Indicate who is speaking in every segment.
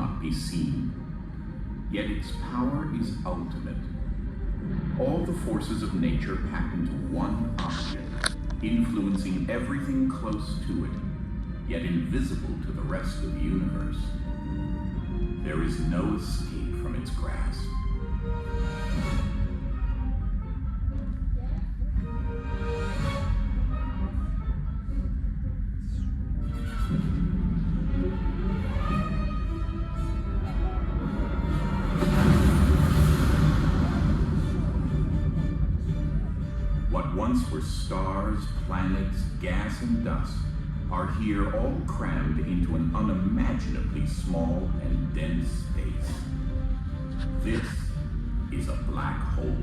Speaker 1: cannot be seen. Yet its power is ultimate. All the forces of nature packed into one object, influencing everything close to it, yet invisible to the rest of the universe. There is no escape from its grasp. What once were stars, planets, gas, and dust are here all crammed into an unimaginably small and dense space. This is a black hole.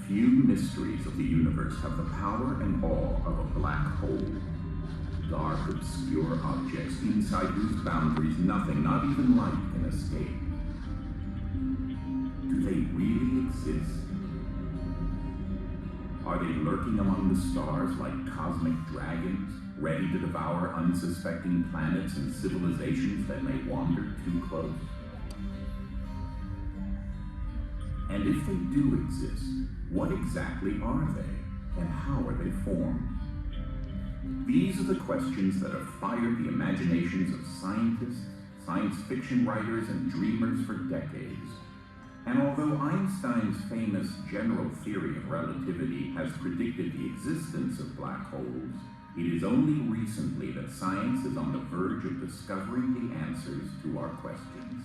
Speaker 1: Few mysteries of the universe have the power and awe of a black hole. Dark, obscure objects inside whose boundaries nothing, not even light, can escape. Do they really exist? Are they lurking among the stars like cosmic dragons, ready to devour unsuspecting planets and civilizations that may wander too close? And if they do exist, what exactly are they, and how are they formed? These are the questions that have fired the imaginations of scientists, science fiction writers, and dreamers for decades. And although Einstein's famous general theory of relativity has predicted the existence of black holes, it is only recently that science is on the verge of discovering the answers to our questions.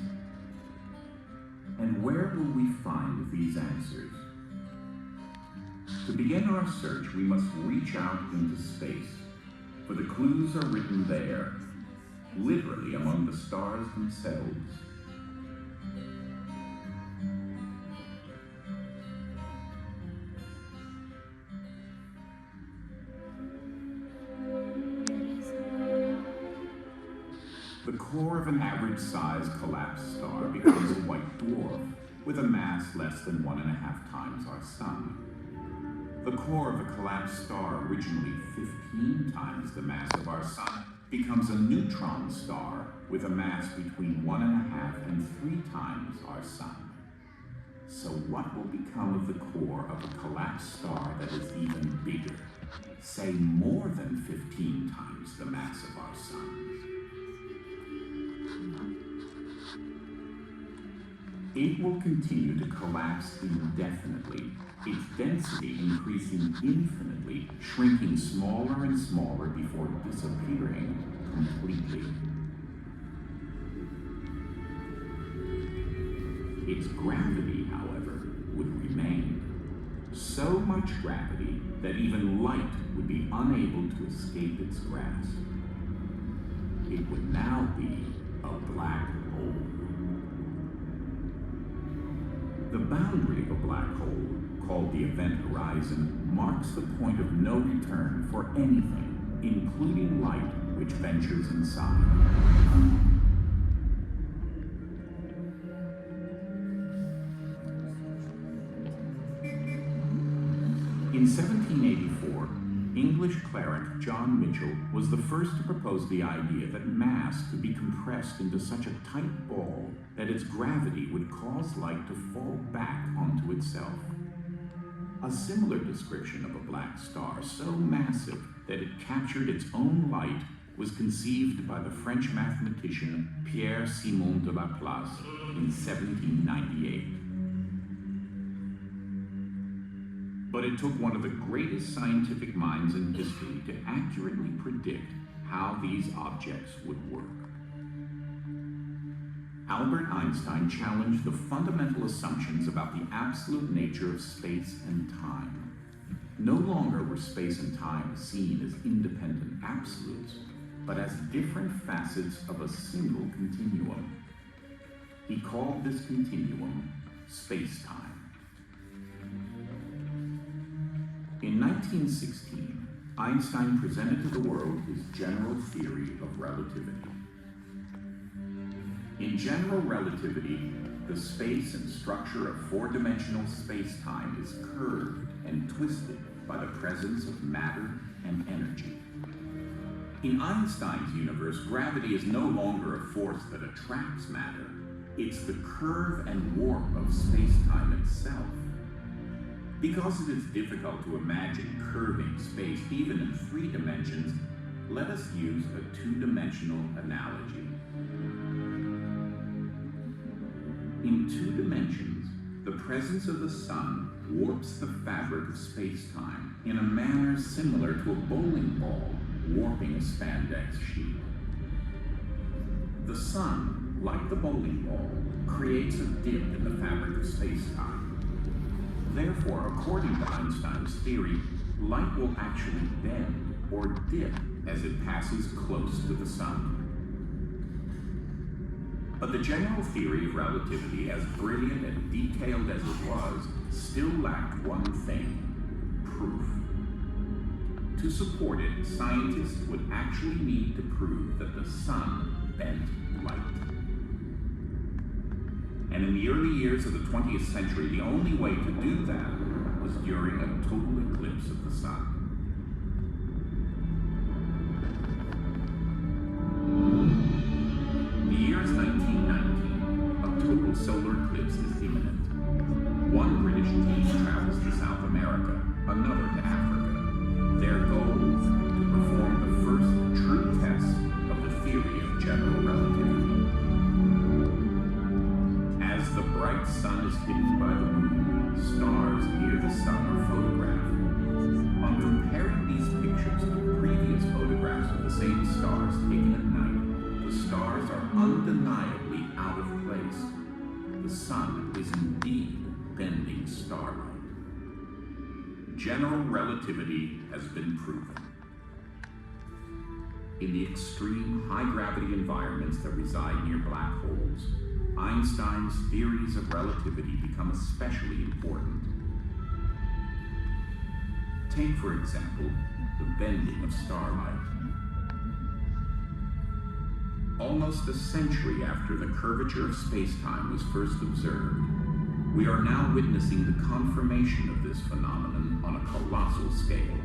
Speaker 1: And where will we find these answers? To begin our search, we must reach out into space, for the clues are written there, literally among the stars themselves. The core of an average-sized collapsed star becomes a white dwarf with a mass less than 1.5 times our Sun. The core of a collapsed star, originally 15 times the mass of our Sun, becomes a neutron star with a mass between 1.5 and 3 times our Sun. So what will become of the core of a collapsed star that is even bigger, say more than 15 times the mass of our Sun? It will continue to collapse indefinitely, its density increasing infinitely, shrinking smaller and smaller before disappearing completely. Its gravity, however, would remain. So much gravity that even light would be unable to escape its grasp. It would now be a black hole. The boundary of a black hole, called the event horizon, marks the point of no return for anything, including light, which ventures inside. In 1784, English cleric John Michell was the first to propose the idea that mass could be compressed into such a tight ball that its gravity would cause light to fall back onto itself. A similar description of a black star, so massive that it captured its own light, was conceived by the French mathematician Pierre-Simon de Laplace in 1798. But it took one of the greatest scientific minds in history to accurately predict how these objects would work. Albert Einstein challenged the fundamental assumptions about the absolute nature of space and time. No longer were space and time seen as independent absolutes, but as different facets of a single continuum. He called this continuum space-time. In 1916, Einstein presented to the world his general theory of relativity. In general relativity, the space and structure of four-dimensional space-time is curved and twisted by the presence of matter and energy. In Einstein's universe, gravity is no longer a force that attracts matter. It's the curve and warp of space-time itself. Because it is difficult to imagine curving space even in 3 dimensions, let us use a 2-dimensional analogy. In 2 dimensions, the presence of the sun warps the fabric of space-time in a manner similar to a bowling ball warping a spandex sheet. The sun, like the bowling ball, creates a dip in the fabric of space-time. Therefore, according to Einstein's theory, light will actually bend or dip as it passes close to the sun. But the general theory of relativity, as brilliant and detailed as it was, still lacked one thing: proof. To support it, scientists would actually need to prove that the sun bent light. And in the early years of the 20th century, the only way to do that was during a total eclipse of the sun. The year is 1919. A total solar eclipse is imminent. One British team travels to South America, another to Africa. Their goal: to perform the first true test of the theory of general relativity. As the bright sun is hidden by the moon, stars near the sun are photographed. On comparing these pictures to previous photographs of the same stars taken at night, the stars are undeniably out of place. The sun is indeed bending starlight. General relativity has been proven. In the extreme high-gravity environments that reside near black holes, Einstein's theories of relativity become especially important. Take, for example, the bending of starlight. Almost a century after the curvature of space-time was first observed, we are now witnessing the confirmation of this phenomenon on a colossal scale.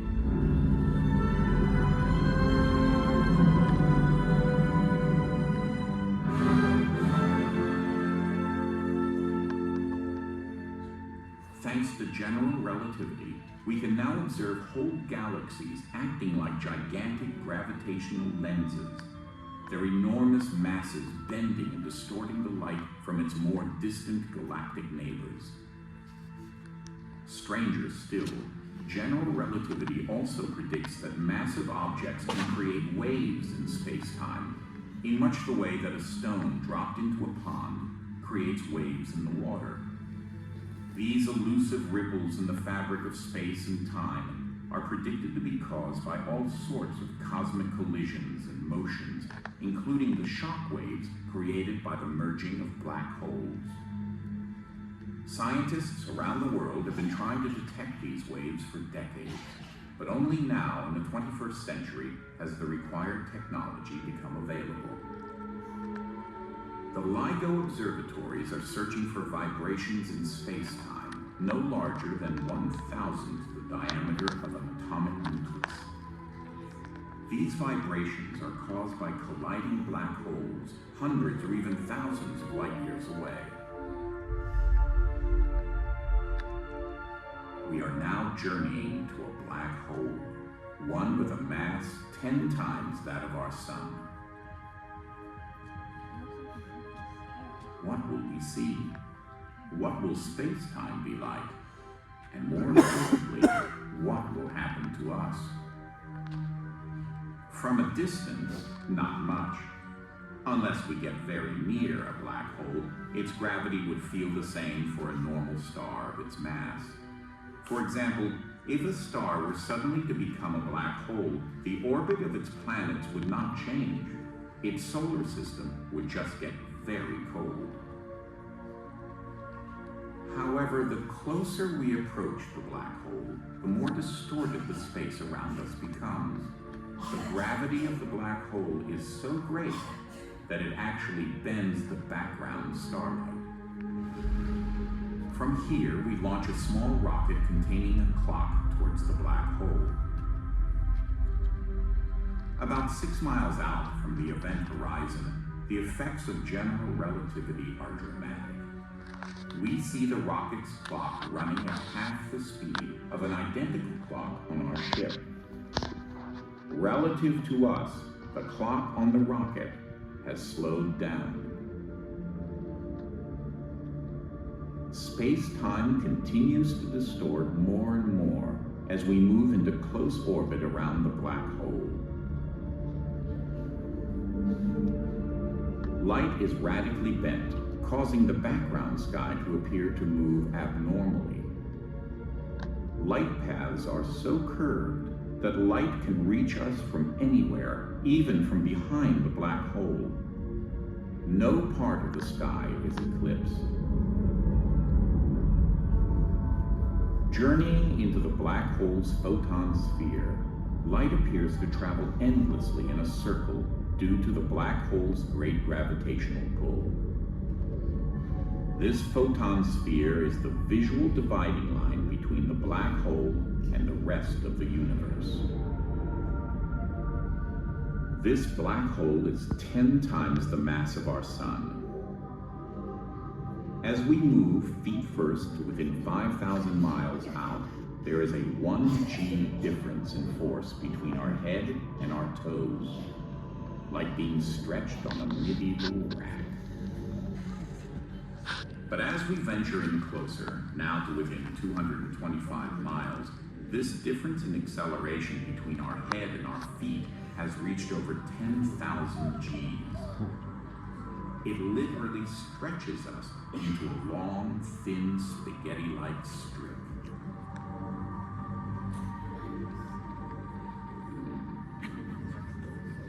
Speaker 1: Thanks to general relativity, we can now observe whole galaxies acting like gigantic gravitational lenses, their enormous masses bending and distorting the light from its more distant galactic neighbors. Stranger still, general relativity also predicts that massive objects can create waves in space-time, in much the way that a stone dropped into a pond creates waves in the water. These elusive ripples in the fabric of space and time are predicted to be caused by all sorts of cosmic collisions and motions, including the shock waves created by the merging of black holes. Scientists around the world have been trying to detect these waves for decades, but only now in the 21st century has the required technology become available. The LIGO observatories are searching for vibrations in space-time no larger than 1/1000th the diameter of an atomic nucleus. These vibrations are caused by colliding black holes hundreds or even thousands of light years away. We are now journeying to a black hole, one with a mass 10 times that of our sun. What will we see? What will space-time be like? And more importantly, what will happen to us? From a distance, not much. Unless we get very near a black hole, its gravity would feel the same for a normal star of its mass. For example, If a star were suddenly to become a black hole, the orbit of its planets would not change. Its solar system would just get very cold. However, the closer we approach the black hole, the more distorted the space around us becomes. The gravity of the black hole is so great that it actually bends the background starlight. From here, we launch a small rocket containing a clock towards the black hole. About 6 miles out from the event horizon, the effects of general relativity are dramatic. We see the rocket's clock running at half the speed of an identical clock on our ship. Relative to us, the clock on the rocket has slowed down. Space-time continues to distort more and more as we move into close orbit around the black hole. Light is radically bent, causing the background sky to appear to move abnormally. Light paths are so curved that light can reach us from anywhere, even from behind the black hole. No part of the sky is eclipsed. Journeying into the black hole's photon sphere, light appears to travel endlessly in a circle due to the black hole's great gravitational pull. This photon sphere is the visual dividing line between the black hole and the rest of the universe. This black hole is 10 times the mass of our sun. As we move feet first to within 5,000 miles out, there is a 1g difference in force between our head and our toes, like being stretched on a medieval rack. But as we venture in closer, now to within 225 miles, this difference in acceleration between our head and our feet has reached over 10,000 Gs. It literally stretches us into a long, thin, spaghetti-like strip.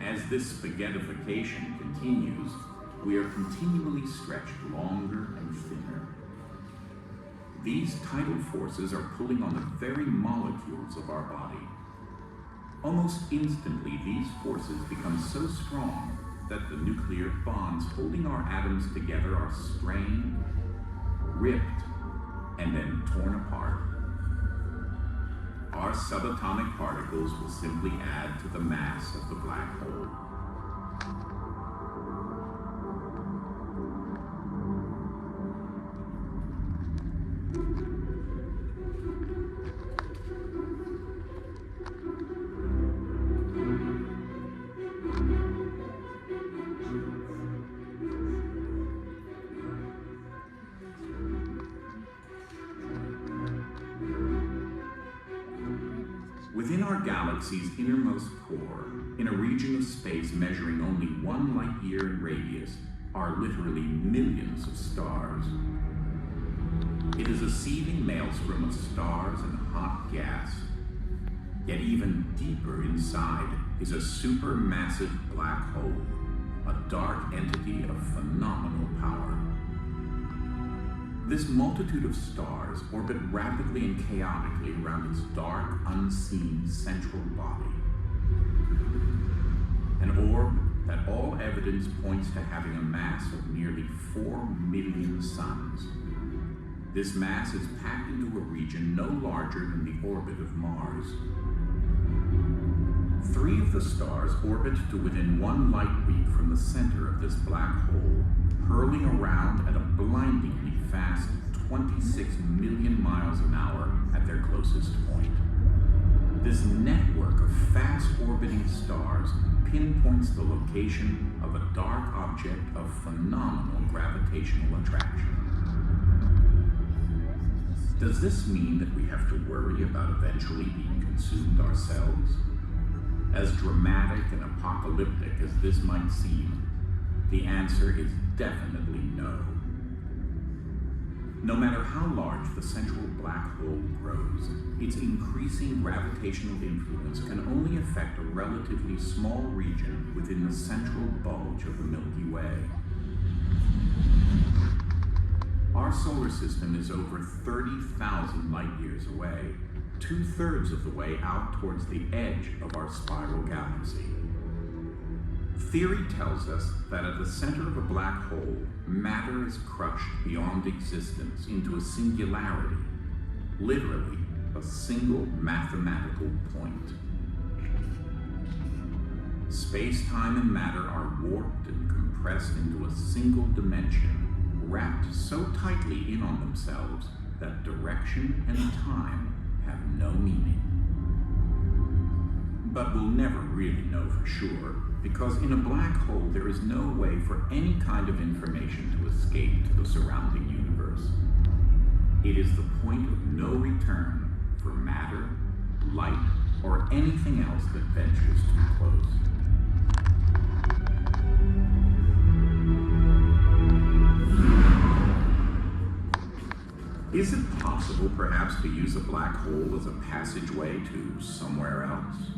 Speaker 1: As this spaghettification continues, we are continually stretched longer and thinner. These tidal forces are pulling on the very molecules of our body. Almost instantly, these forces become so strong that the nuclear bonds holding our atoms together are strained, ripped, and then torn apart. Our subatomic particles will simply add to the mass of the black hole. Within our galaxy's innermost core, in a region of space measuring only 1 light year in radius, are literally millions of stars. It is a seething maelstrom of stars and hot gas. Yet even deeper inside is a supermassive black hole, a dark entity of phenomenal power. This multitude of stars orbit rapidly and chaotically around its dark, unseen central body. An orb that all evidence points to having a mass of nearly 4 million suns. This mass is packed into a region no larger than the orbit of Mars. 3 of the stars orbit to within 1 light week from the center of this black hole, hurling around at a blindingly fast 26 million miles an hour at their closest point. This network of fast-orbiting stars pinpoints the location of a dark object of phenomenal gravitational attraction. Does this mean that we have to worry about eventually being consumed ourselves? As dramatic and apocalyptic as this might seem, the answer is definitely no. No matter how large the central black hole grows, its increasing gravitational influence can only affect a relatively small region within the central bulge of the Milky Way. Our solar system is over 30,000 light-years away, 2/3 of the way out towards the edge of our spiral galaxy. Theory tells us that at the center of a black hole, matter is crushed beyond existence into a singularity, literally a single mathematical point. Space-time and matter are warped and compressed into a single dimension, wrapped so tightly in on themselves that direction and time have no meaning. But we'll never really know for sure, because in a black hole there is no way for any kind of information to escape to the surrounding universe. It is the point of no return for matter, light, or anything else that ventures too close. Is it possible, perhaps, to use a black hole as a passageway to somewhere else?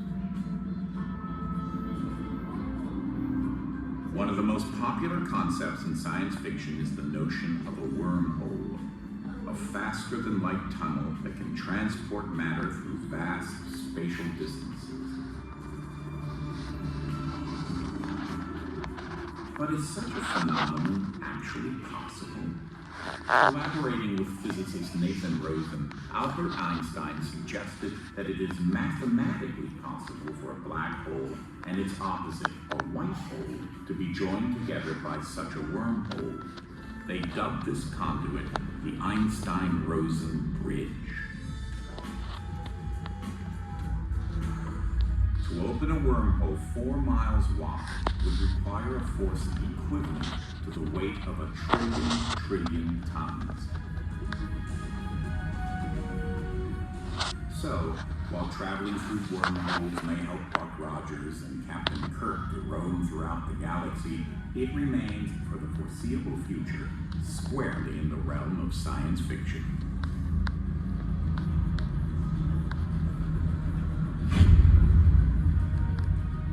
Speaker 1: One of the most popular concepts in science fiction is the notion of a wormhole, a faster-than-light tunnel that can transport matter through vast spatial distances. But is such a phenomenon actually possible? Collaborating with physicist Nathan Rosen, Albert Einstein suggested that it is mathematically possible for a black hole and its opposite, a white hole, to be joined together by such a wormhole. They dubbed this conduit the Einstein-Rosen Bridge. To open a wormhole 4 miles wide would require a force equivalent to the weight of 1 trillion tons. So, while traveling through wormholes may help Buck Rogers and Captain Kirk to roam throughout the galaxy, it remains, for the foreseeable future, squarely in the realm of science fiction.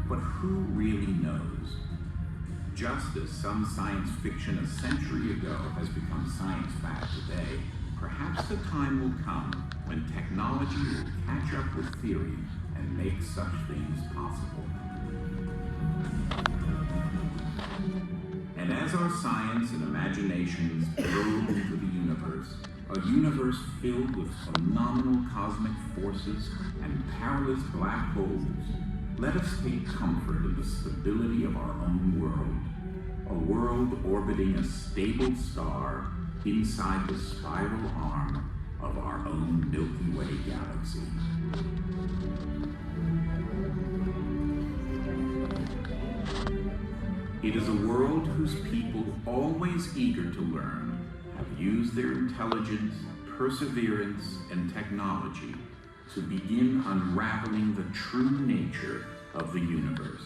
Speaker 1: But who really knows? Just as some science fiction a century ago has become science fact today, perhaps the time will come when technology will catch up with theory and make such things possible. And as our science and imaginations probe into the universe, a universe filled with phenomenal cosmic forces and perilous black holes, let us take comfort in the stability of our own world, a world orbiting a stable star inside the spiral arm of our own Milky Way galaxy. It is a world whose people, always eager to learn, have used their intelligence, perseverance, and technology to begin unraveling the true nature of the universe.